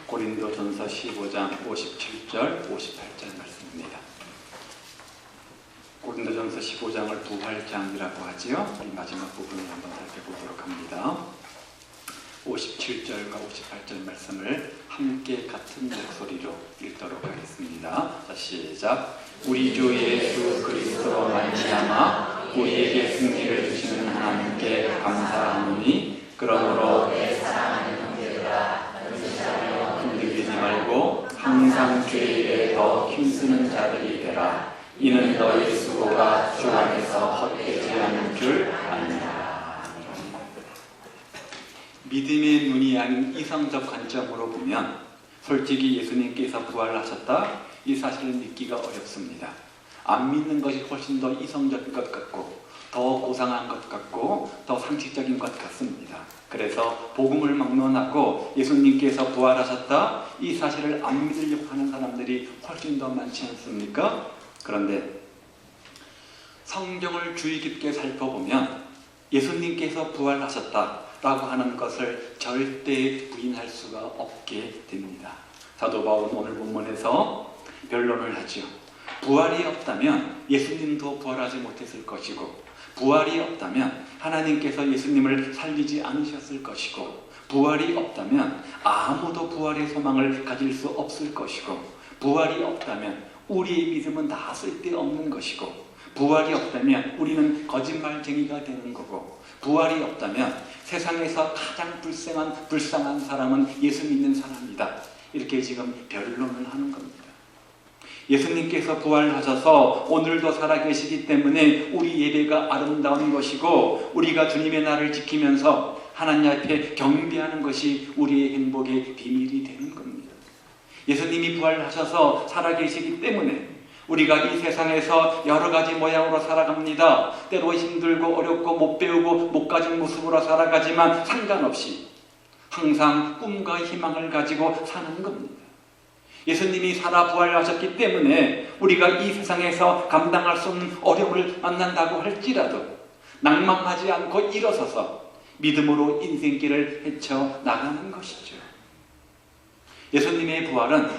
고린도전서 15장 57절 58절 말씀입니다. 고린도전서 15장을 부활장이라고 하지요. 우리 마지막 부분을 한번 살펴보도록 합니다. 57절과 58절 말씀을 함께 같은 목소리로 읽도록 하겠습니다. 자, 시작. 우리 주 예수 그리스도로 말미암아 우리에게 승리를 주시는 하나님께 감사하노니 그러므로 내 사랑하는 형제들아 흔들리지 말고 항상 주의 일에 더 힘쓰는 자들이 되라. 이는 너희 수고가 주 안에서 헛되지 않은 줄 아느니라. 믿음의 눈이 아닌 이성적 관점으로 보면 솔직히 예수님께서 부활하셨다 이 사실을 믿기가 어렵습니다. 안 믿는 것이 훨씬 더 이성적인 것 같고 더 고상한 것 같고 더 상식적인 것 같습니다. 그래서 복음을 막론하고 예수님께서 부활하셨다 이 사실을 안 믿으려고 하는 사람들이 훨씬 더 많지 않습니까? 그런데 성경을 주의 깊게 살펴보면 예수님께서 부활하셨다라고 하는 것을 절대 부인할 수가 없게 됩니다. 사도 바울은 오늘 본문에서 변론을 하죠. 부활이 없다면 예수님도 부활하지 못했을 것이고 부활이 없다면 하나님께서 예수님을 살리지 않으셨을 것이고 부활이 없다면 아무도 부활의 소망을 가질 수 없을 것이고 부활이 없다면 우리의 믿음은 다 쓸데없는 것이고 부활이 없다면 우리는 거짓말쟁이가 되는 거고 부활이 없다면 세상에서 가장 불쌍한 사람은 예수 믿는 사람이다. 이렇게 지금 변론을 하는 겁니다. 예수님께서 부활하셔서 오늘도 살아계시기 때문에 우리 예배가 아름다운 것이고 우리가 주님의 날을 지키면서 하나님 앞에 경배하는 것이 우리의 행복의 비밀이 되는 겁니다. 예수님이 부활하셔서 살아계시기 때문에 우리가 이 세상에서 여러 가지 모양으로 살아갑니다. 때로 힘들고 어렵고 못 배우고 못 가진 모습으로 살아가지만 상관없이 항상 꿈과 희망을 가지고 사는 겁니다. 예수님이 살아 부활하셨기 때문에 우리가 이 세상에서 감당할 수 없는 어려움을 만난다고 할지라도 낭망하지 않고 일어서서 믿음으로 인생길을 헤쳐나가는 것이죠. 예수님의 부활은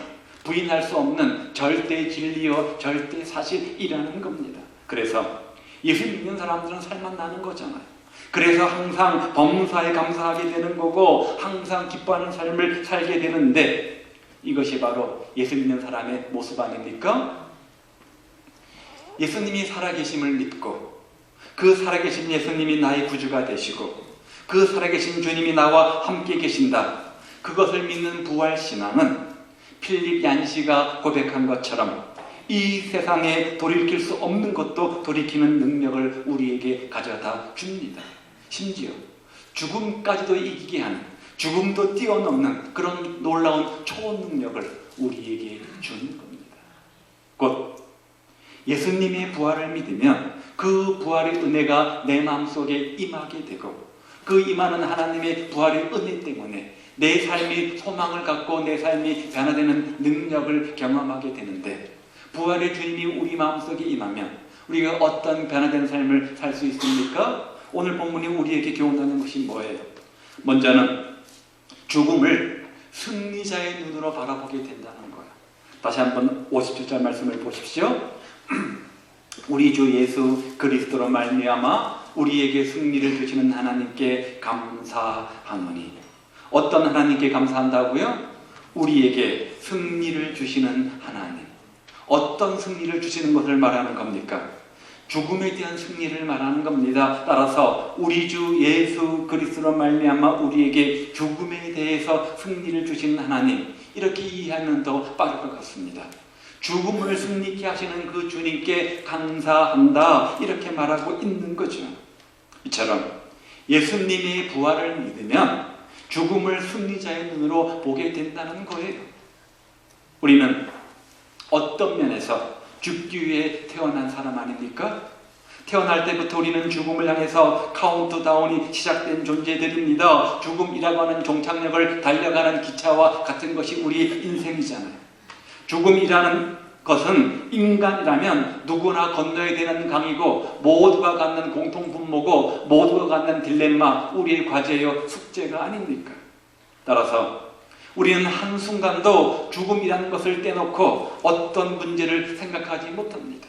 부인할 수 없는 절대 진리요 절대 사실이라는 겁니다. 그래서 예수 믿는 사람들은 살만 나는 거잖아요. 그래서 항상 범사에 감사하게 되는 거고 항상 기뻐하는 삶을 살게 되는데 이것이 바로 예수 믿는 사람의 모습 아닙니까? 예수님이 살아계심을 믿고 그 살아계신 예수님이 나의 구주가 되시고 그 살아계신 주님이 나와 함께 계신다. 그것을 믿는 부활신앙은 필립 얀시가 고백한 것처럼 이 세상에 돌이킬 수 없는 것도 돌이키는 능력을 우리에게 가져다 줍니다. 심지어 죽음까지도 이기게 하는 죽음도 뛰어넘는 그런 놀라운 초능력을 우리에게 주는 겁니다. 곧 예수님의 부활을 믿으면 그 부활의 은혜가 내 마음속에 임하게 되고 그 임하는 하나님의 부활의 은혜 때문에 내 삶이 소망을 갖고 내 삶이 변화되는 능력을 경험하게 되는데 부활의 주님이 우리 마음속에 임하면 우리가 어떤 변화된 삶을 살 수 있습니까? 오늘 본문이 우리에게 교훈하는 것이 뭐예요? 먼저는 죽음을 승리자의 눈으로 바라보게 된다는 거예요. 다시 한번 57절 말씀을 보십시오. 우리 주 예수 그리스도로 말미암아 우리에게 승리를 주시는 하나님께 감사하노니. 어떤 하나님께 감사한다고요? 우리에게 승리를 주시는 하나님. 어떤 승리를 주시는 것을 말하는 겁니까? 죽음에 대한 승리를 말하는 겁니다. 따라서 우리 주 예수 그리스도로 말미암아 우리에게 죽음에 대해서 승리를 주시는 하나님, 이렇게 이해하면 더 빠를 것 같습니다. 죽음을 승리케 하시는 그 주님께 감사한다, 이렇게 말하고 있는 거죠. 이처럼 예수님의 부활을 믿으면 죽음을 승리자의 눈으로 보게 된다는 거예요. 우리는 어떤 면에서 죽기 위해 태어난 사람 아닙니까? 태어날 때부터 우리는 죽음을 향해서 카운트다운이 시작된 존재들입니다. 죽음이라고 하는 종착역을 달려가는 기차와 같은 것이 우리 인생이잖아요. 죽음이라는 것은 인간이라면 누구나 건너야 되는 강이고 모두가 갖는 공통분모고 모두가 갖는 딜레마, 우리의 과제요 숙제가 아닙니까? 따라서 우리는 한순간도 죽음이라는 것을 떼놓고 어떤 문제를 생각하지 못합니다.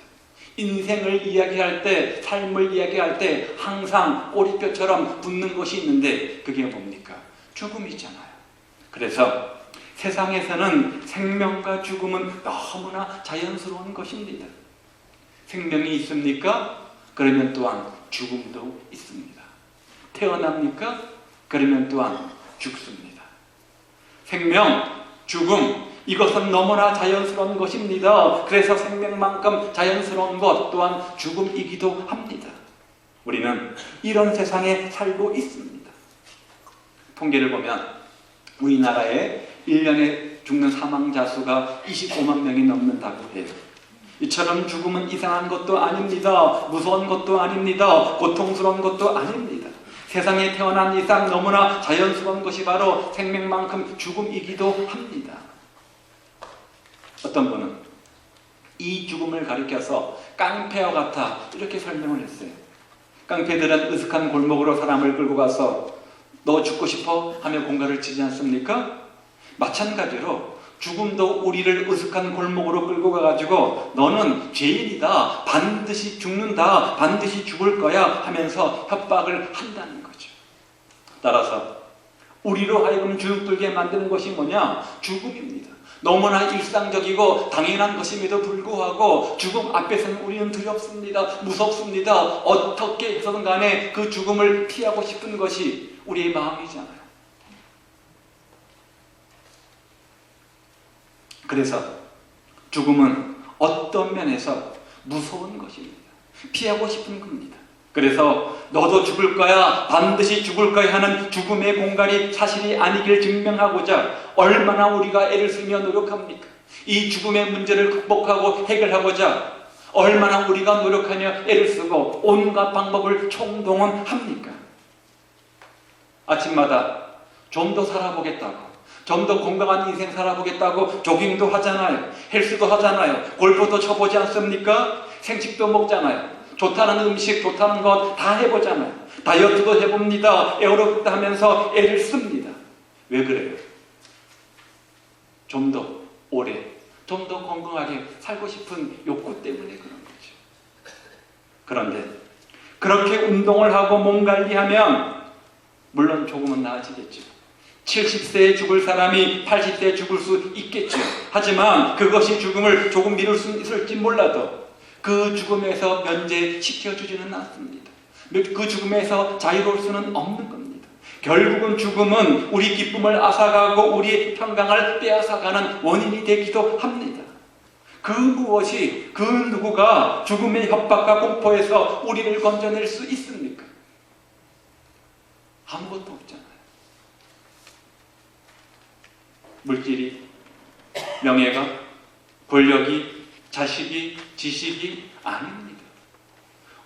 인생을 이야기할 때, 삶을 이야기할 때 항상 꼬리뼈처럼 붙는 것이 있는데 그게 뭡니까? 죽음이잖아요. 그래서 세상에서는 생명과 죽음은 너무나 자연스러운 것입니다. 생명이 있습니까? 그러면 또한 죽음도 있습니다. 태어납니까? 그러면 또한 죽습니다. 생명, 죽음, 이것은 너무나 자연스러운 것입니다. 그래서 생명만큼 자연스러운 것 또한 죽음이기도 합니다. 우리는 이런 세상에 살고 있습니다. 통계를 보면 우리나라에 1년에 죽는 사망자 수가 25만 명이 넘는다고 해요. 이처럼 죽음은 이상한 것도 아닙니다. 무서운 것도 아닙니다. 고통스러운 것도 아닙니다. 세상에 태어난 이상 너무나 자연스러운 것이 바로 생명만큼 죽음이기도 합니다. 어떤 분은 이 죽음을 가리켜서 깡패와 같아 이렇게 설명을 했어요. 깡패들은 으슥한 골목으로 사람을 끌고 가서 너 죽고 싶어? 하며 공갈을 치지 않습니까? 마찬가지로 죽음도 우리를 으슥한 골목으로 끌고 가가지고 너는 죄인이다, 반드시 죽는다, 반드시 죽을 거야 하면서 협박을 한다는 거죠. 따라서 우리로 하여금 주눅들게 만드는 것이 뭐냐? 죽음입니다. 너무나 일상적이고 당연한 것임에도 불구하고 죽음 앞에서는 우리는 두렵습니다. 무섭습니다. 어떻게 해서든 간에 그 죽음을 피하고 싶은 것이 우리의 마음이잖아요. 그래서 죽음은 어떤 면에서 무서운 것입니다. 피하고 싶은 겁니다. 그래서 너도 죽을 거야, 반드시 죽을 거야 하는 죽음의 공갈이 사실이 아니길 증명하고자 얼마나 우리가 애를 쓰며 노력합니까? 이 죽음의 문제를 극복하고 해결하고자 얼마나 우리가 노력하며 애를 쓰고 온갖 방법을 총동원합니까? 아침마다 좀 더 살아보겠다고, 좀 더 건강한 인생 살아보겠다고 조깅도 하잖아요. 헬스도 하잖아요. 골프도 쳐보지 않습니까? 생식도 먹잖아요. 좋다는 음식, 좋다는 것 다 해보잖아요. 다이어트도 해봅니다. 에어로빅도 하면서 애를 씁니다. 왜 그래요? 좀 더 오래, 좀 더 건강하게 살고 싶은 욕구 때문에 그런 거죠. 그런데 그렇게 운동을 하고 몸 관리하면 물론 조금은 나아지겠죠. 70세에 죽을 사람이 80세에 죽을 수 있겠죠. 하지만 그것이 죽음을 조금 미룰 수 있을지 몰라도 그 죽음에서 면제시켜주지는 않습니다. 그 죽음에서 자유로울 수는 없는 겁니다. 결국은 죽음은 우리 기쁨을 앗아가고 우리의 평강을 빼앗아가는 원인이 되기도 합니다. 그 무엇이, 그 누구가 죽음의 협박과 공포에서 우리를 건져낼 수 있습니까? 아무것도 없잖아요. 물질이, 명예가, 권력이, 자식이, 지식이 아닙니다.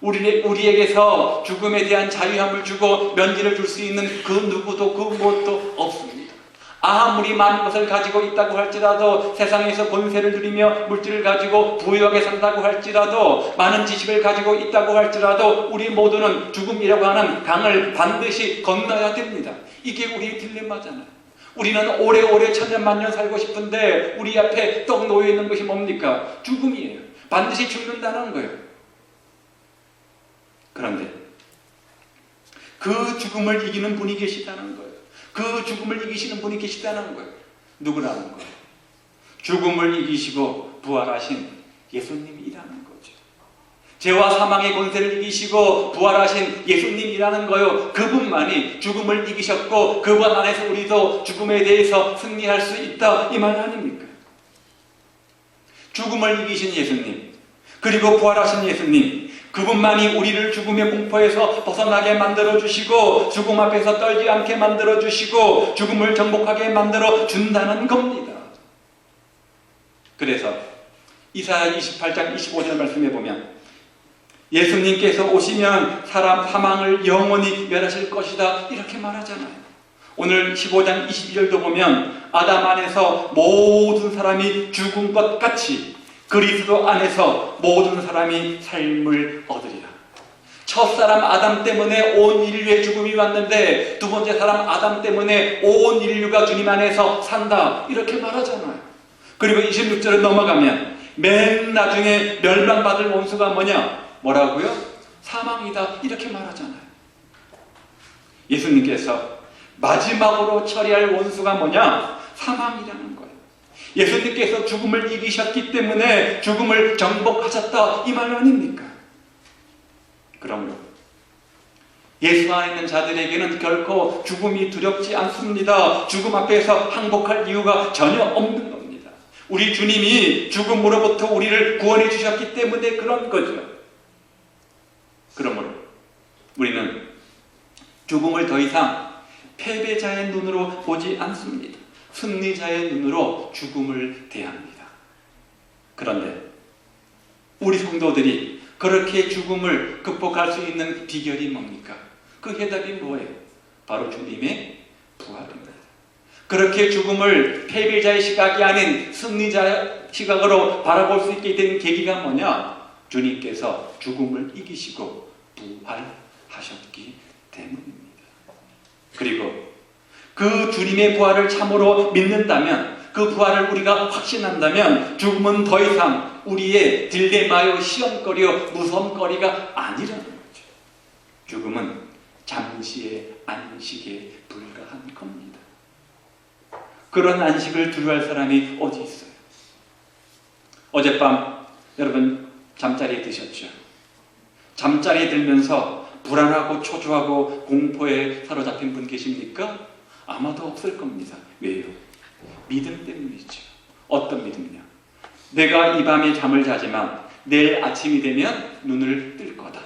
우리에게서 죽음에 대한 자유함을 주고 면제를 줄 수 있는 그 누구도 그 무엇도 없습니다. 아무리 많은 것을 가지고 있다고 할지라도, 세상에서 권세를 누리며 물질을 가지고 부유하게 산다고 할지라도, 많은 지식을 가지고 있다고 할지라도 우리 모두는 죽음이라고 하는 강을 반드시 건너야 됩니다. 이게 우리의 딜레마잖아요. 우리는 오래오래 천년만년 살고 싶은데 우리 앞에 떡 놓여있는 것이 뭡니까? 죽음이에요. 반드시 죽는다는 거예요. 그런데 그 죽음을 이기는 분이 계시다는 거예요. 그 죽음을 이기시는 분이 계시다는 거예요. 누구라는 거예요? 죽음을 이기시고 부활하신 예수님이라는 거죠. 죄와 사망의 권세를 이기시고 부활하신 예수님이라는 거요. 그분만이 죽음을 이기셨고 그분 안에서 우리도 죽음에 대해서 승리할 수 있다, 이 말 아닙니까? 죽음을 이기신 예수님, 그리고 부활하신 예수님, 그분만이 우리를 죽음의 공포에서 벗어나게 만들어주시고 죽음 앞에서 떨지 않게 만들어주시고 죽음을 정복하게 만들어준다는 겁니다. 그래서 이사야 28장 25절 말씀에 보면 예수님께서 오시면 사망을 영원히 멸하실 것이다, 이렇게 말하잖아요. 오늘 15장 22절도 보면 아담 안에서 모든 사람이 죽은 것 같이 그리스도 안에서 모든 사람이 삶을 얻으리라. 첫사람 아담 때문에 온 인류의 죽음이 왔는데 두 번째 사람 아담 때문에 온 인류가 주님 안에서 산다, 이렇게 말하잖아요. 그리고 26절에 넘어가면 맨 나중에 멸망받을 원수가 뭐라고요? 사망이다, 이렇게 말하잖아요. 예수님께서 마지막으로 처리할 원수가 사망이라는 거예요. 예수님께서 죽음을 이기셨기 때문에 죽음을 정복하셨다, 이 말 아닙니까? 그러므로 예수 안에 있는 자들에게는 결코 죽음이 두렵지 않습니다. 죽음 앞에서 항복할 이유가 전혀 없는 겁니다. 우리 주님이 죽음으로부터 우리를 구원해 주셨기 때문에 그런 거죠. 그러므로 우리는 죽음을 더 이상 패배자의 눈으로 보지 않습니다. 승리자의 눈으로 죽음을 대합니다. 그런데 우리 성도들이 그렇게 죽음을 극복할 수 있는 비결이 뭡니까? 그 해답이 뭐예요? 바로 주님의 부활입니다. 그렇게 죽음을 패배자의 시각이 아닌 승리자의 시각으로 바라볼 수 있게 된 계기가 주님께서 죽음을 이기시고 부활하셨기 때문입니다. 그리고 그 주님의 부활을 참으로 믿는다면, 그 부활을 우리가 확신한다면 죽음은 더 이상 우리의 딜레마요, 시험거리요, 무서움거리가 아니라는 거죠. 죽음은 잠시의 안식에 불과한 겁니다. 그런 안식을 두려워할 사람이 어디 있어요? 어젯밤 여러분 잠자리에 드셨죠? 잠자리에 들면서 불안하고 초조하고 공포에 사로잡힌 분 계십니까? 아마도 없을 겁니다. 왜요? 믿음 때문이죠. 어떤 믿음이냐? 내가 이 밤에 잠을 자지만 내일 아침이 되면 눈을 뜰 거다.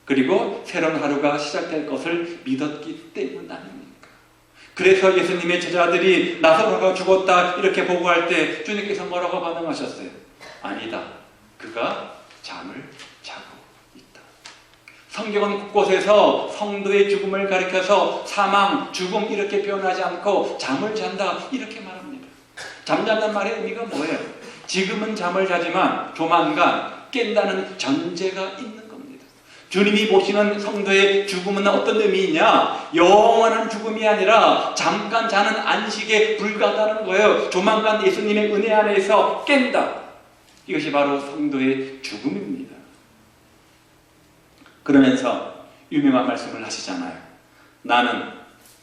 그리고 새로운 하루가 시작될 것을 믿었기 때문 아닙니까? 그래서 예수님의 제자들이 나사로가 죽었다 이렇게 보고할 때 주님께서 뭐라고 반응하셨어요? 아니다. 그가 잠을 자고 있다. 성경은 곳곳에서 성도의 죽음을 가리켜서 사망, 죽음 이렇게 표현하지 않고 잠을 잔다 이렇게 말합니다. 잠잔다는 말의 의미가 뭐예요? 지금은 잠을 자지만 조만간 깬다는 전제가 있는 겁니다. 주님이 보시는 성도의 죽음은 어떤 의미이냐? 영원한 죽음이 아니라 잠깐 자는 안식에 불과하다는 거예요. 조만간 예수님의 은혜 안에서 깬다. 이것이 바로 성도의 죽음입니다. 그러면서 유명한 말씀을 하시잖아요. 나는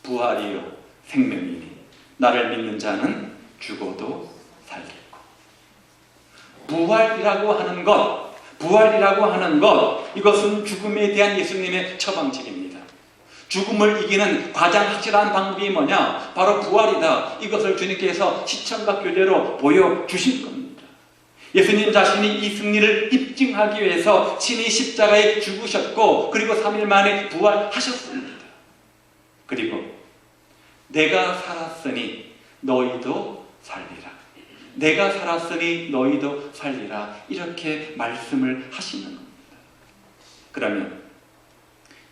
부활이요 생명이니 나를 믿는 자는 죽어도 살겠고. 부활이라고 하는 것, 이것은 죽음에 대한 예수님의 처방책입니다. 죽음을 이기는 가장 확실한 방법이 뭐냐? 바로 부활이다. 이것을 주님께서 시청각 교제로 보여주신 겁니다. 예수님 자신이 이 승리를 입증하기 위해서 친히 십자가에 죽으셨고 그리고 3일 만에 부활하셨습니다. 그리고 내가 살았으니 너희도 살리라. 내가 살았으니 너희도 살리라. 이렇게 말씀을 하시는 겁니다. 그러면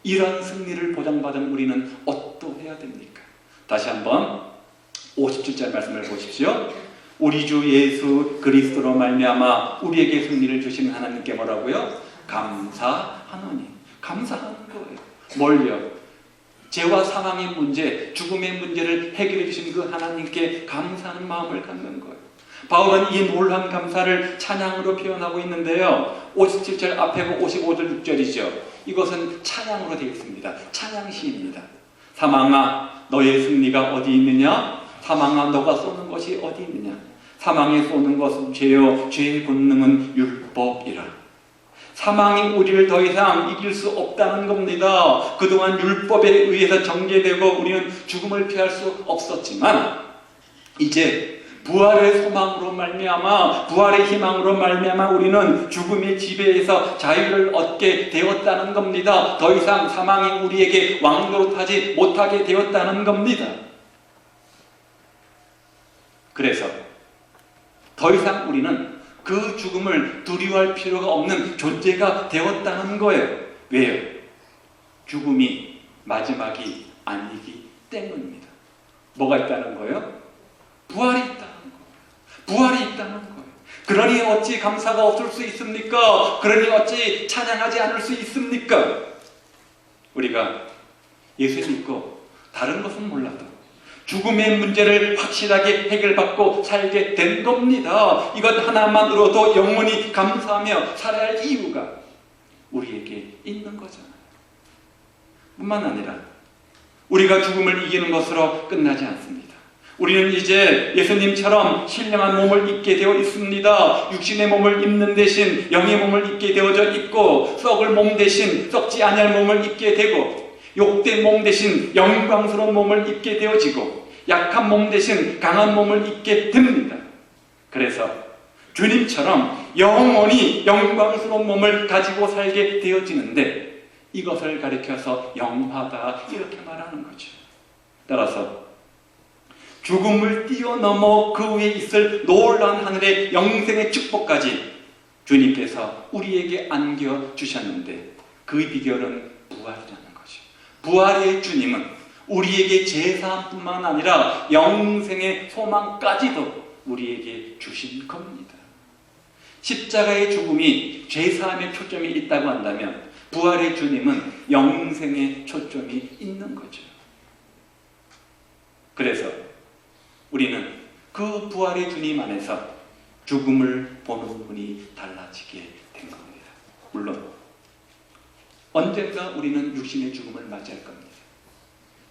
이런 승리를 보장받은 우리는 어떠해야 됩니까? 다시 한번 57절 말씀을 보십시오. 우리 주 예수 그리스도로 말미암아 우리에게 승리를 주신 하나님께 뭐라고요? 감사하노니. 감사하는 거예요. 뭘요? 죄와 사망의 문제, 죽음의 문제를 해결해 주신 그 하나님께 감사하는 마음을 갖는 거예요. 바울은 이 놀라운 감사를 찬양으로 표현하고 있는데요. 57절 앞에고 55절 6절이죠. 이것은 찬양으로 되어 있습니다. 찬양시입니다. 사망아 너의 승리가 어디 있느냐? 사망아 너가 쏘는 것이 어디 있느냐? 사망에 쏘는 것은 죄요 죄의 권능은 율법이라. 사망이 우리를 더 이상 이길 수 없다는 겁니다. 그동안 율법에 의해서 정죄되고 우리는 죽음을 피할 수 없었지만 이제 부활의 소망으로 말미암아, 부활의 희망으로 말미암아 우리는 죽음의 지배에서 자유를 얻게 되었다는 겁니다. 더 이상 사망이 우리에게 왕노릇하지 못하게 되었다는 겁니다. 그래서 더 이상 우리는 그 죽음을 두려워할 필요가 없는 존재가 되었다는 거예요. 왜요? 죽음이 마지막이 아니기 때문입니다. 뭐가 있다는 거예요? 부활이 있다는 거예요. 부활이 있다는 거예요. 그러니 어찌 감사가 없을 수 있습니까? 그러니 어찌 찬양하지 않을 수 있습니까? 우리가 예수 믿고 다른 것은 몰라도 죽음의 문제를 확실하게 해결받고 살게 된 겁니다. 이것 하나만으로도 영원히 감사하며 살아야 할 이유가 우리에게 있는 거잖아요. 뿐만 아니라 우리가 죽음을 이기는 것으로 끝나지 않습니다. 우리는 이제 예수님처럼 신령한 몸을 입게 되어 있습니다. 육신의 몸을 입는 대신 영의 몸을 입게 되어져 있고, 썩을 몸 대신 썩지 아니할 몸을 입게 되고, 욕된 몸 대신 영광스러운 몸을 입게 되어지고, 약한 몸 대신 강한 몸을 입게 됩니다. 그래서 주님처럼 영원히 영광스러운 몸을 가지고 살게 되어지는데, 이것을 가리켜서 영화다 이렇게 말하는 거죠. 따라서 죽음을 뛰어넘어 그 위에 있을 놀라운 하늘의 영생의 축복까지 주님께서 우리에게 안겨주셨는데, 그 비결은 부활이라는 거죠. 부활의 주님은 우리에게 제사뿐만 아니라 영생의 소망까지도 우리에게 주신 겁니다. 십자가의 죽음이 죄사함의 초점이 있다고 한다면 부활의 주님은 영생의 초점이 있는 거죠. 그래서 우리는 그 부활의 주님 안에서 죽음을 보는 눈이 달라지게 된 겁니다. 물론 언젠가 우리는 육신의 죽음을 맞이할 겁니다.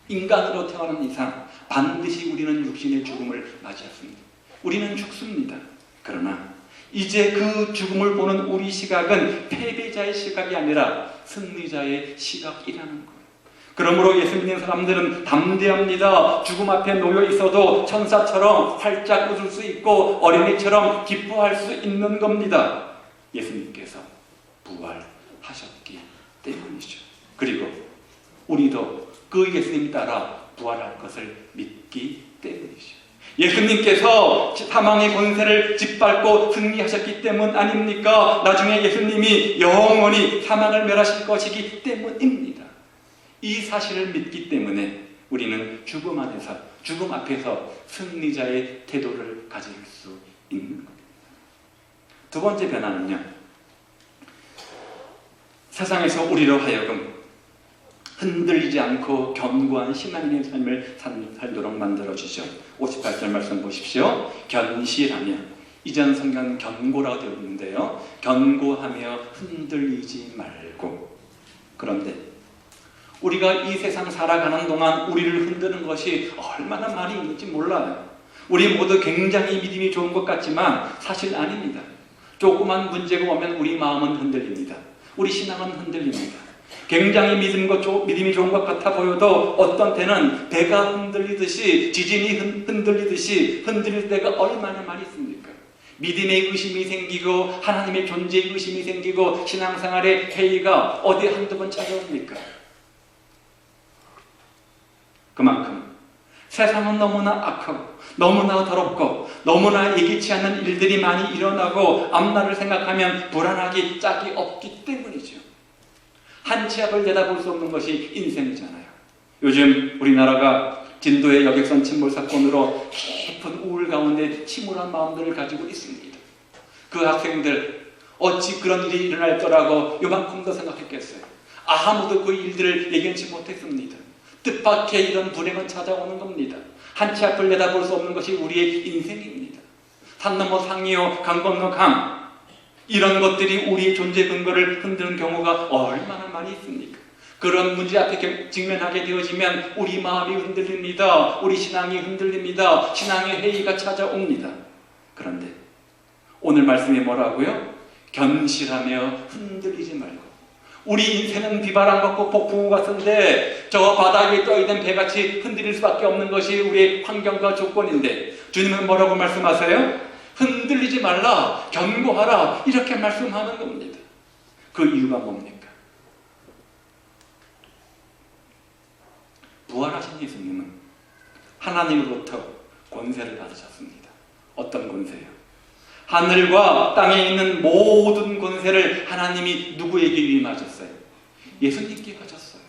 인간으로 태어난 이상 반드시 우리는 육신의 죽음을 맞이했습니다. 우리는 죽습니다. 그러나 이제 그 죽음을 보는 우리 시각은 패배자의 시각이 아니라 승리자의 시각이라는 거예요. 그러므로 예수 믿는 사람들은 담대합니다. 죽음 앞에 놓여 있어도 천사처럼 활짝 웃을 수 있고 어린이처럼 기뻐할 수 있는 겁니다. 예수님께서 부활하셨기 때문이죠. 그리고 우리도 그 예수님 따라 부활할 것을 믿기 때문이죠. 예수님께서 사망의 권세를 짓밟고 승리하셨기 때문 아닙니까? 나중에 예수님이 영원히 사망을 멸하실 것이기 때문입니다. 이 사실을 믿기 때문에 우리는 죽음 안에서, 죽음 앞에서 승리자의 태도를 가질 수 있는 겁니다. 두 번째 변화는요, 세상에서 우리로 하여금 흔들리지 않고 견고한 신앙인의 삶을 살도록 만들어주죠. 58절 말씀 보십시오. 견실하며, 이전 성경 견고라고 되어 있는데요, 견고하며 흔들리지 말고. 그런데 우리가 이 세상 살아가는 동안 우리를 흔드는 것이 얼마나 많이 있는지 몰라요. 우리 모두 굉장히 믿음이 좋은 것 같지만 사실 아닙니다. 조그만 문제가 오면 우리 마음은 흔들립니다. 우리 신앙은 흔들립니다. 굉장히 믿음이 좋은 것 같아 보여도 어떤 때는 배가 흔들리듯이, 지진이 흔들리듯이 흔들릴 때가 얼마나 많이 있습니까? 믿음의 의심이 생기고 하나님의 존재의 의심이 생기고 신앙생활의 회의가 어디 한두 번 찾아옵니까? 그만큼 세상은 너무나 악하고 너무나 더럽고 너무나 예기치 않는 일들이 많이 일어나고 앞날을 생각하면 불안하기 짝이 없기 때문이죠. 한 치 앞을 내다볼 수 없는 것이 인생이잖아요. 요즘 우리나라가 진도의 여객선 침몰 사건으로 깊은 우울 가운데 침울한 마음들을 가지고 있습니다. 그 학생들 어찌 그런 일이 일어날 거라고 요만큼 더 생각했겠어요. 아무도 그 일들을 예견치 못했습니다. 뜻밖의 이런 불행은 찾아오는 겁니다. 한 치 앞을 내다볼 수 없는 것이 우리의 인생입니다. 산 넘어 상이요 강 건너 강, 이런 것들이 우리의 존재 근거를 흔드는 경우가 얼마나 많이 있습니까? 그런 문제 앞에 직면하게 되어지면 우리 마음이 흔들립니다. 우리 신앙이 흔들립니다. 신앙의 회의가 찾아옵니다. 그런데 오늘 말씀이 뭐라고요? 견실하며 흔들리지 말고. 우리 인생은 비바람 같고 폭풍우 같은데 저 바닥에 떠있는 배같이 흔들릴 수밖에 없는 것이 우리의 환경과 조건인데 주님은 뭐라고 말씀하세요? 흔들리지 말라, 견고하라, 이렇게 말씀하는 겁니다. 그 이유가 뭡니까? 부활하신 예수님은 하나님으로부터 권세를 받으셨습니다. 어떤 권세요? 하늘과 땅에 있는 모든 권세를 하나님이 누구에게 위임하셨어요? 예수님께 가졌어요.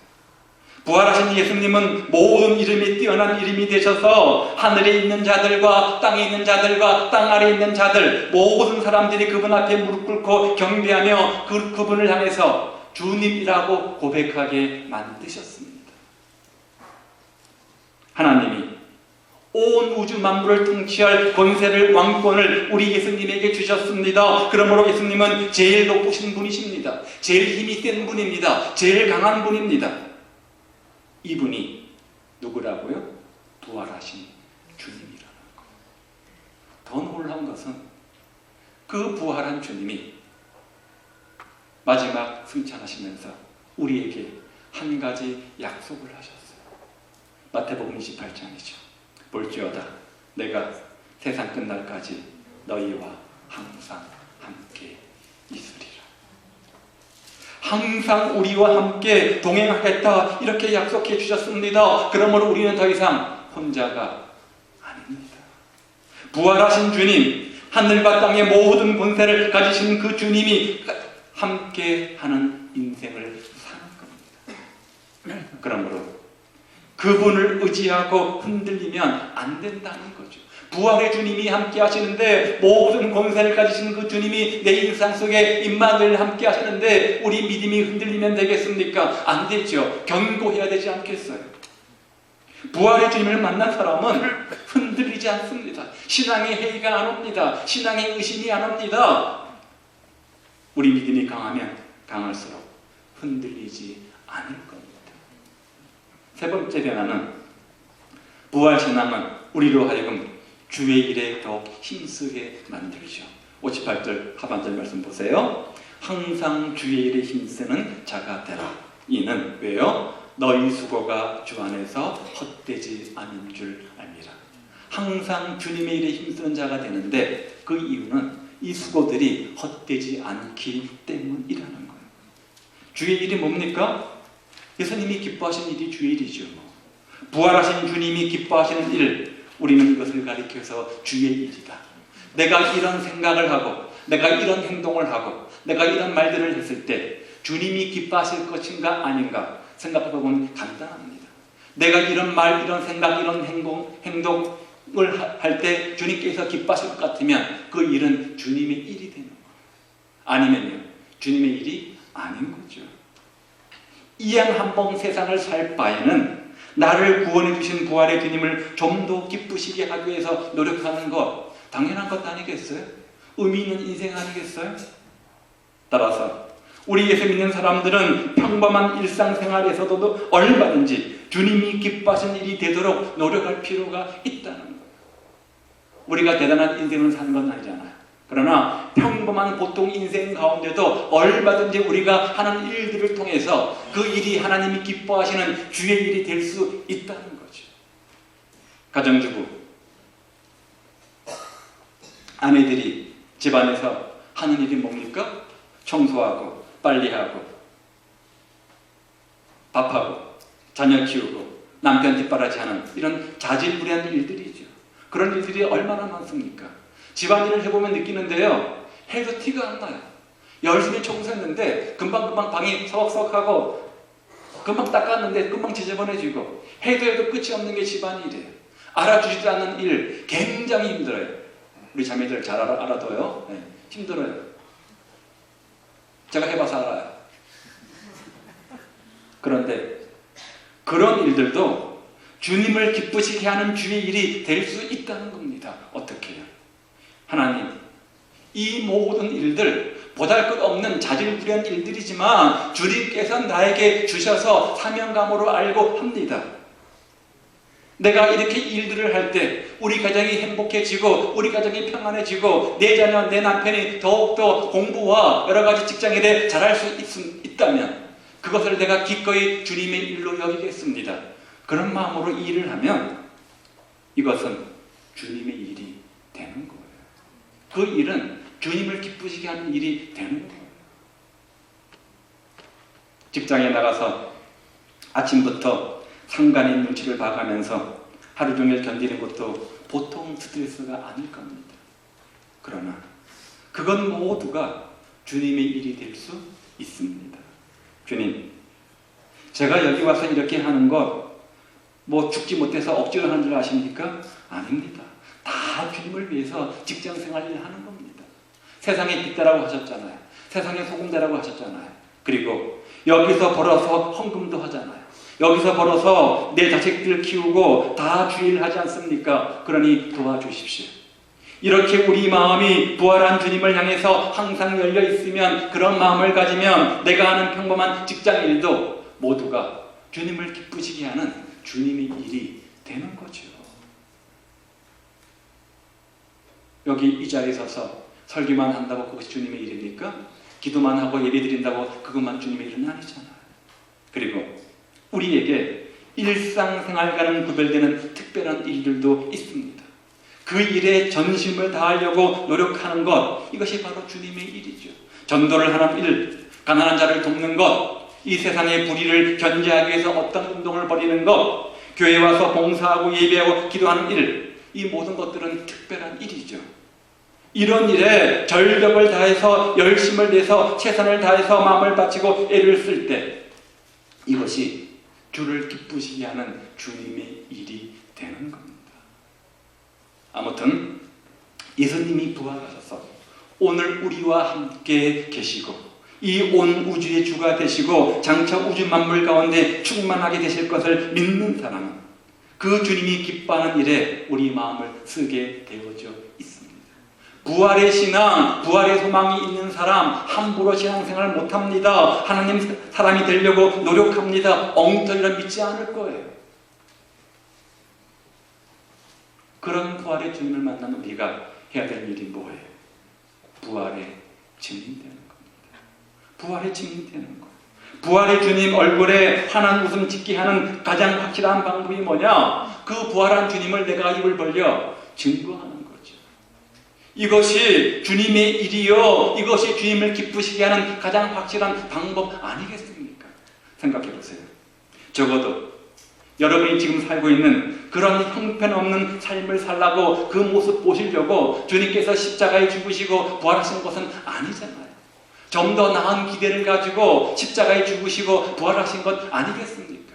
부활하신 예수님은 모든 이름이 뛰어난 이름이 되셔서 하늘에 있는 자들과 땅에 있는 자들과 땅 아래에 있는 자들, 모든 사람들이 그분 앞에 무릎 꿇고 경배하며 그분을 향해서 주님이라고 고백하게 만드셨습니다. 하나님이 온 우주 만물을 통치할 권세를, 왕권을 우리 예수님에게 주셨습니다. 그러므로 예수님은 제일 높으신 분이십니다. 제일 힘이 센 분입니다. 제일 강한 분입니다. 이분이 누구라고요? 부활하신 주님이라는 것. 더 놀라운 것은 그 부활한 주님이 마지막 승천하시면서 우리에게 한 가지 약속을 하셨어요. 마태복음 28장이죠. 볼지어다 내가 세상 끝날까지 너희와 항상 함께 있으리라. 항상 우리와 함께 동행하겠다 이렇게 약속해 주셨습니다. 그러므로 우리는 더 이상 혼자가 아닙니다. 부활하신 주님, 하늘과 땅의 모든 권세를 가지신 그 주님이 함께하는 인생을 사는 겁니다. 그러므로 그분을 의지하고 흔들리면 안 된다는 거죠. 부활의 주님이 함께 하시는데, 모든 권세를 가지신 그 주님이 내 일상 속에 임마누엘 함께 하시는데 우리 믿음이 흔들리면 되겠습니까? 안 되죠. 견고해야 되지 않겠어요? 부활의 주님을 만난 사람은 흔들리지 않습니다. 신앙의 회의가 안 옵니다. 신앙의 의심이 안 옵니다. 우리 믿음이 강하면 강할수록 흔들리지 않을 겁니다. 세 번째 변화는, 부활신앙은 우리로 하여금 주의 일에 더 힘쓰게 만들죠. 58절 하반절 말씀 보세요. 항상 주의 일에 힘쓰는 자가 되라. 이는 왜요? 너희 수고가 주 안에서 헛되지 않은 줄 알미라. 항상 주님의 일에 힘쓰는 자가 되는데 그 이유는 이 수고들이 헛되지 않기 때문이라는 거예요. 주의 일이 뭡니까? 예수님이 기뻐하신 일이 주의 일이죠. 부활하신 주님이 기뻐하시는 일, 우리는 이것을 가리켜서 주의 일이다. 내가 이런 생각을 하고, 내가 이런 행동을 하고, 내가 이런 말들을 했을 때 주님이 기뻐하실 것인가 아닌가 생각해보면 간단합니다. 내가 이런 말, 이런 생각, 이런 행동을 할 때 주님께서 기뻐하실 것 같으면 그 일은 주님의 일이 되는 거예요. 아니면요, 주님의 일이 아닌 거죠. 이양 한번 세상을 살 바에는 나를 구원해 주신 부활의 주님을 좀 더 기쁘시게 하기 위해서 노력하는 것, 당연한 것 아니겠어요? 의미 있는 인생 아니겠어요? 따라서 우리 예수 믿는 사람들은 평범한 일상생활에서도 얼마든지 주님이 기뻐하신 일이 되도록 노력할 필요가 있다는 거예요. 우리가 대단한 인생을 사는 건 아니잖아요. 그러나 평범한 보통 인생 가운데도 얼마든지 우리가 하는 일들을 통해서 그 일이 하나님이 기뻐하시는 주의 일이 될 수 있다는 거죠. 가정주부, 아내들이 집안에서 하는 일이 뭡니까? 청소하고 빨리하고 밥하고 자녀 키우고 남편 뒷바라지하는 이런 자질구레한 일들이죠. 그런 일들이 얼마나 많습니까? 집안일을 해보면 느끼는데요, 해도 티가 안 나요. 열심히 청소했는데 금방금방 방이 서걱서걱하고 금방 닦았는데 금방 지저분해지고 해도 끝이 없는 게 집안일이에요. 알아주지도 않는 일 굉장히 힘들어요. 우리 자매들 잘 알아둬요. 네, 힘들어요. 제가 해봐서 알아요. 그런데 그런 일들도 주님을 기쁘시게 하는 주의 일이 될 수 있다는 겁니다. 어떻게 해요? 하나님, 이 모든 일들 보잘것없는 자질구레한 일들이지만 주님께서 나에게 주셔서 사명감으로 알고 합니다. 내가 이렇게 일들을 할 때 우리 가정이 행복해지고 우리 가정이 평안해지고 내 자녀, 내 남편이 더욱더 공부와 여러 가지 직장일에 잘할 수 있다면 그것을 내가 기꺼이 주님의 일로 여기겠습니다. 그런 마음으로 이 일을 하면 이것은 주님의 일이 되는 거예요. 그 일은 주님을 기쁘시게 하는 일이 되는 거예요. 직장에 나가서 아침부터 상간의 눈치를 봐가면서 하루 종일 견디는 것도 보통 스트레스가 아닐 겁니다. 그러나 그건 모두가 주님의 일이 될 수 있습니다. 주님, 제가 여기 와서 이렇게 하는 것 뭐 죽지 못해서 억지로 하는 줄 아십니까? 아닙니다. 다 주님을 위해서 직장 생활을 하는 겁니다. 세상의 빛대라고 하셨잖아요. 세상의 소금대라고 하셨잖아요. 그리고 여기서 벌어서 헌금도 하잖아요. 여기서 벌어서 내 자식들 키우고 다 주일하지 않습니까? 그러니 도와주십시오. 이렇게 우리 마음이 부활한 주님을 향해서 항상 열려 있으면, 그런 마음을 가지면 내가 하는 평범한 직장 일도 모두가 주님을 기쁘시게 하는 주님의 일이 되는 거죠. 여기 이 자리에 서서 설교만 한다고 그것이 주님의 일입니까? 기도만 하고 예배드린다고 그것만 주님의 일은 아니잖아요. 그리고 우리에게 일상생활과는 구별되는 특별한 일들도 있습니다. 그 일에 전심을 다하려고 노력하는 것, 이것이 바로 주님의 일이죠. 전도를 하는 일, 가난한 자를 돕는 것, 이 세상의 불의를 견제하기 위해서 어떤 운동을 벌이는 것, 교회에 와서 봉사하고 예배하고 기도하는 일, 이 모든 것들은 특별한 일이죠. 이런 일에 전력을 다해서 열심을 내서 최선을 다해서 마음을 바치고 애를 쓸 때 이것이 주를 기쁘시게 하는 주님의 일이 되는 겁니다. 아무튼 예수님이 부활하셔서 오늘 우리와 함께 계시고 이 온 우주의 주가 되시고 장차 우주 만물 가운데 충만하게 되실 것을 믿는 사람은 그 주님이 기뻐하는 일에 우리 마음을 쓰게 되어져 있습니다. 부활의 신앙, 부활의 소망이 있는 사람 함부로 신앙생활 못합니다. 하나님 사람이 되려고 노력합니다. 엉터리로 믿지 않을 거예요. 그런 부활의 주님을 만난 우리가 해야 될 일이 뭐예요? 부활의 증인되는 겁니다. 부활의 증인되는 것. 부활의 주님 얼굴에 환한 웃음 짓게 하는 가장 확실한 방법이 뭐냐? 그 부활한 주님을 내가 입을 벌려 증거하는 거죠. 이것이 주님의 일이요, 이것이 주님을 기쁘시게 하는 가장 확실한 방법 아니겠습니까? 생각해 보세요. 적어도 여러분이 지금 살고 있는 그런 형편없는 삶을 살라고 그 모습 보시려고 주님께서 십자가에 죽으시고 부활하신 것은 아니잖아요. 좀 더 나은 기대를 가지고 십자가에 죽으시고 부활하신 것 아니겠습니까?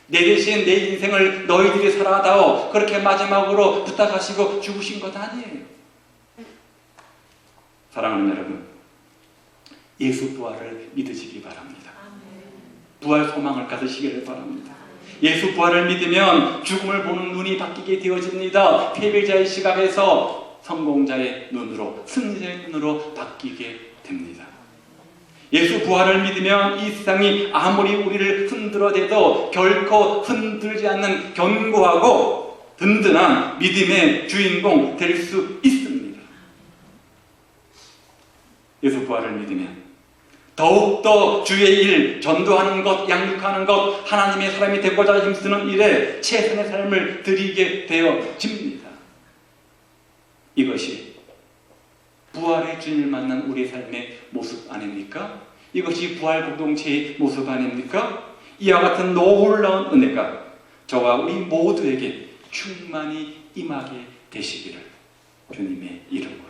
내 대신 내 인생을 너희들이 살아다오, 그렇게 마지막으로 부탁하시고 죽으신 것 아니에요. 사랑하는 여러분, 예수 부활을 믿으시기 바랍니다. 부활 소망을 가지시기를 바랍니다. 예수 부활을 믿으면 죽음을 보는 눈이 바뀌게 되어집니다. 패배자의 시각에서 성공자의 눈으로, 승리자의 눈으로 바뀌게 됩니다. 예수 부활을 믿으면 이 세상이 아무리 우리를 흔들어대도 결코 흔들지 않는 견고하고 든든한 믿음의 주인공 될 수 있습니다. 예수 부활을 믿으면 더욱더 주의 일, 전도하는 것, 양육하는 것, 하나님의 사람이 되고자 힘쓰는 일에 최선의 삶을 드리게 되어집니다. 이것이 부활의 주님을 만난 우리의 삶의 모습 아닙니까? 이것이 부활 공동체의 모습 아닙니까? 이와 같은 놀라운 은혜가 저와 우리 모두에게 충만히 임하게 되시기를 주님의 이름으로